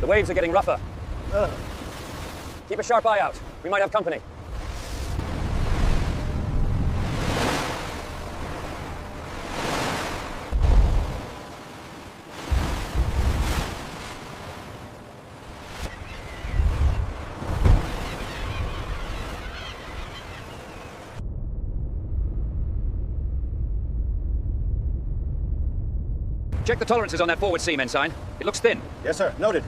The waves are getting rougher. Keep a sharp eye out. We might have company. Check the tolerances on that forward seam, Ensign. It looks thin. Yes, sir. Noted.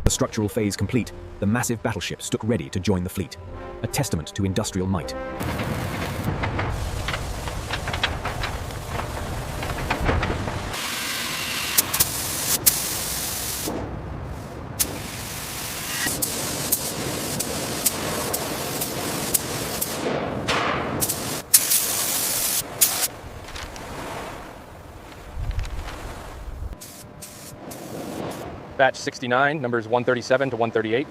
The structural phase complete, the massive battleship stood ready to join the fleet, a testament to industrial might. Batch 69, numbers 137 to 138.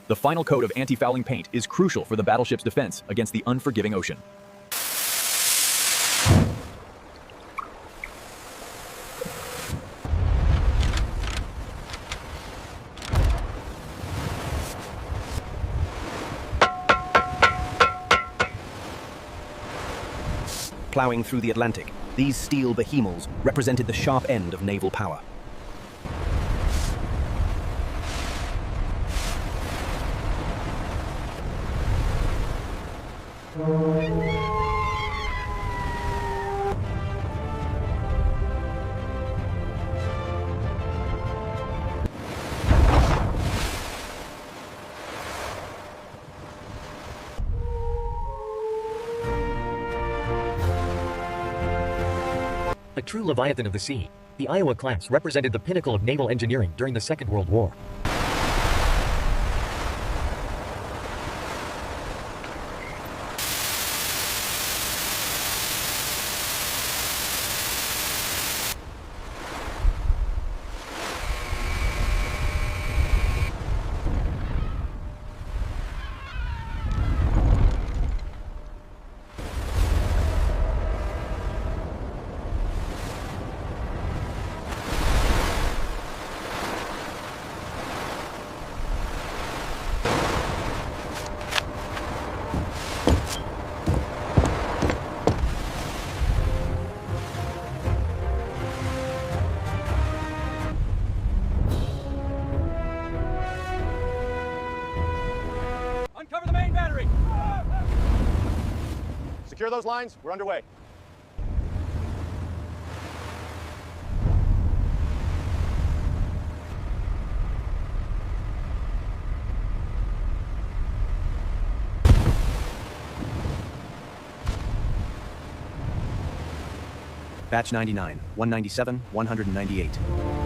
The final coat of anti-fouling paint is crucial for the battleship's defense against the unforgiving ocean. Plowing through the Atlantic, these steel behemoths represented the sharp end of naval power. A true Leviathan of the sea, the Iowa class represented the pinnacle of naval engineering during the Second World War. Secure those lines. We're underway. Batch 99, 197, 198.